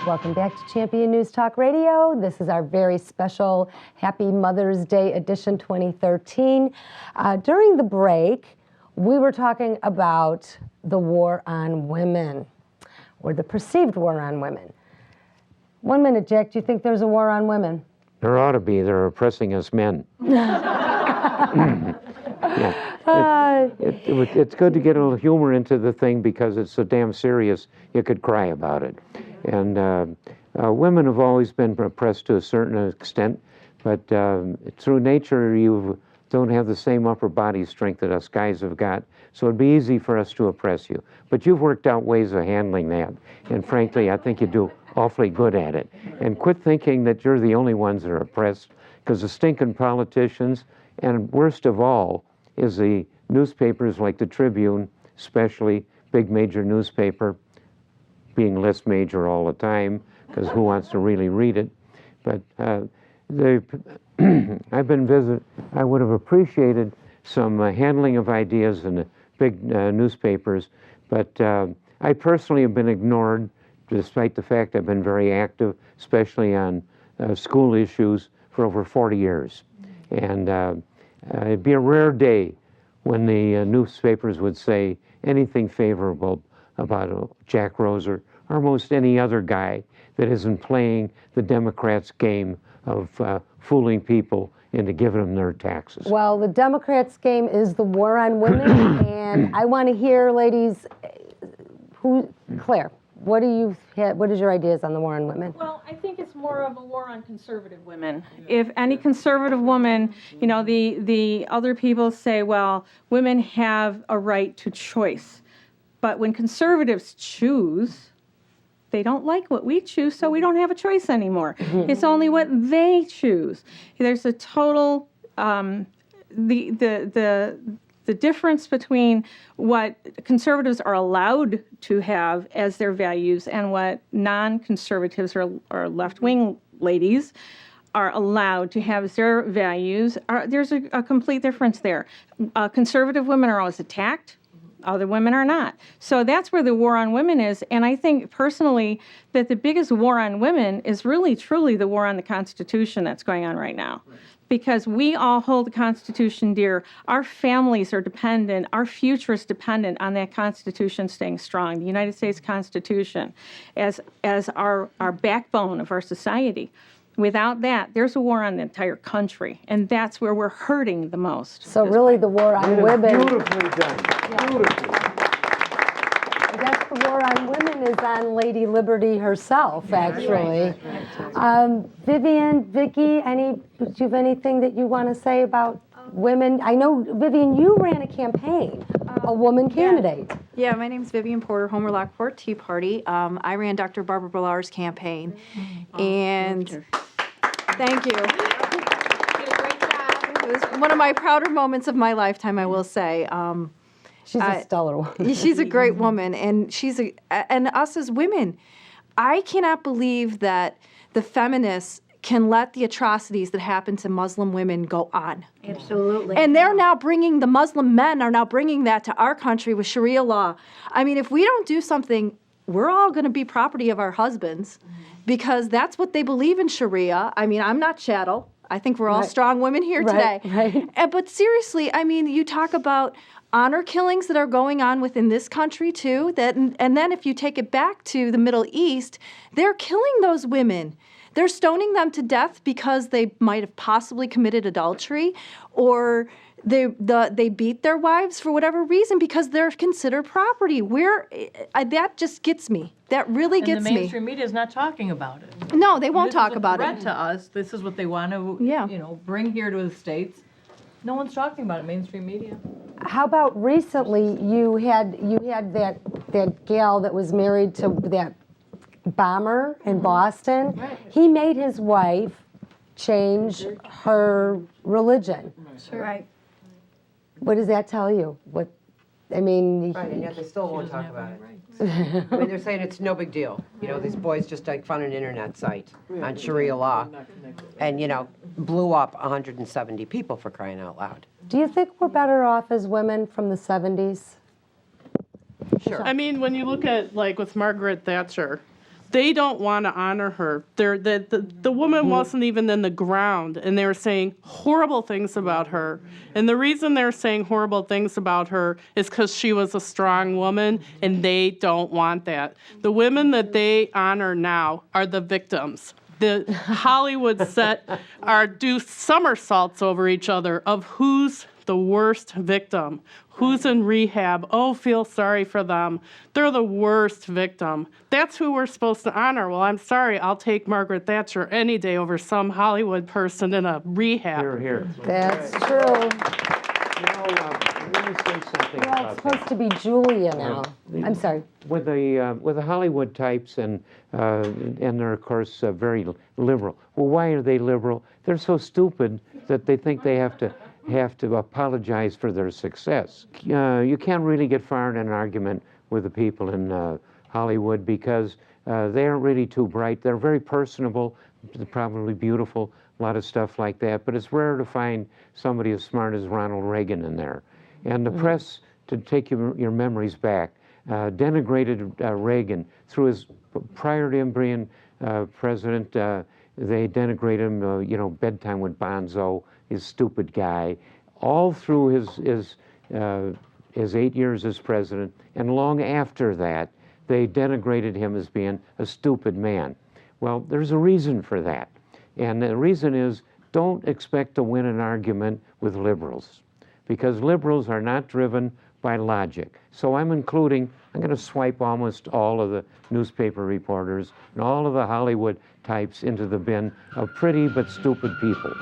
Welcome back to Champion News Talk Radio. This is our very special Happy Mother's Day edition 2013. During the break, we were talking about the war on women, or the perceived war on women. 1 minute, Jack, do you think there's a war on women? There ought to be. They're oppressing us men. It's good to get a little humor into the thing because it's so damn serious you could cry about it. And women have always been oppressed to a certain extent, but through nature you don't have the same upper body strength that us guys have got, so it'd be easy for us to oppress you. But you've worked out ways of handling that, and frankly I think you do awfully good at it. And quit thinking that you're the only ones that are oppressed, because the stinking politicians, and worst of all is the newspapers like the Tribune, especially big major newspaper, being less major all the time, because who wants to really read it? But I've been I would have appreciated some handling of ideas in the big newspapers, but I personally have been ignored, despite the fact I've been very active, especially on school issues, for over 40 years. And it'd be a rare day when the newspapers would say anything favorable about Jack Roser or most any other guy that isn't playing the Democrats' game of fooling people into giving them their taxes. Well, the Democrats' game is the war on women, and I want to hear, ladies, Claire, what is your ideas on the war on women? Well, I think it's more of a war on conservative women. If any conservative woman, you know, the other people say, well, women have a right to choice. But when conservatives choose, they don't like what we choose, so we don't have a choice anymore. It's only what they choose. There's a total, the difference between what conservatives are allowed to have as their values and what non-conservatives or left-wing ladies are allowed to have as their values, there's a complete difference there. Conservative women are always attacked. Other women are not. So that's where the war on women is. And I think personally that the biggest war on women is really truly the war on the Constitution that's going on right now. Because we all hold the Constitution dear. Our families are dependent, our future is dependent on that Constitution staying strong, the United States Constitution, as our backbone of our society. Without that, there's a war on the entire country, and that's where we're hurting the most. So really the war on women... Beautifully done. Yeah. Beautifully. I guess the war on women is on Lady Liberty herself, actually. Vivian, Vicki, do you have anything that you want to say about women? I know, Vivian, you ran a campaign, a woman candidate. Yeah, my name's Vivian Porter, Homer Lockport Tea Party. I ran Dr. Barbara Ballar's campaign, and thank you. Did a great job. It was one of my prouder moments of my lifetime, I will say. She's a stellar woman. She's a great woman, and and us as women, I cannot believe that the feminists can let the atrocities that happen to Muslim women go on. Absolutely. And the Muslim men are now bringing that to our country with Sharia law. I mean, if we don't do something, we're all going to be property of our husbands, because that's what they believe in Sharia. I mean, I'm not chattel. I think we're all strong women here today. Right. But seriously, I mean, you talk about honor killings that are going on within this country too, and then if you take it back to the Middle East, they're killing those women. They're stoning them to death because they might have possibly committed adultery, or they beat their wives for whatever reason because they're considered property. That just gets me. That really gets me. And the mainstream media is not talking about it. No, they won't talk about it. This is a threat to us. This is what they want to, bring here to the States. No one's talking about it, mainstream media. How about recently you had that gal that was married to that bomber in Boston? Right. He made his wife change her religion. Sure. Right. What does that tell you? Right, and yet they still won't talk about it. I mean, they're saying it's no big deal. You know, these boys just found an internet site on Sharia law and, blew up 170 people, for crying out loud. Do you think we're better off as women from the 70s? Sure. I mean, when you look at, with Margaret Thatcher, they don't want to honor her. The woman wasn't even in the ground, and they were saying horrible things about her. And the reason they're saying horrible things about her is because she was a strong woman, and they don't want that. The women that they honor now are the victims. The Hollywood set do somersaults over each other of who's the worst victim, who's in rehab. Oh, feel sorry for them. They're the worst victim. That's who we're supposed to honor. Well, I'm sorry, I'll take Margaret Thatcher any day over some Hollywood person in a rehab. Here. That's true. Let me say something Well, about it's supposed to be Julia now. I'm sorry. With the Hollywood types, and they're of course very liberal. Well, why are they liberal? They're so stupid that they think they have to apologize for their success. You can't really get far in an argument with the people in Hollywood because they aren't really too bright. They're very personable, probably beautiful, a lot of stuff like that. But it's rare to find somebody as smart as Ronald Reagan in there. And the press, to take your memories back, denigrated Reagan through his, prior to him being president, they denigrated him, bedtime with Bonzo, his stupid guy, all through his 8 years as president, and long after that, they denigrated him as being a stupid man. Well, there's a reason for that, and the reason is don't expect to win an argument with liberals, because liberals are not driven by logic. So I'm going to swipe almost all of the newspaper reporters and all of the Hollywood types into the bin of pretty but stupid people.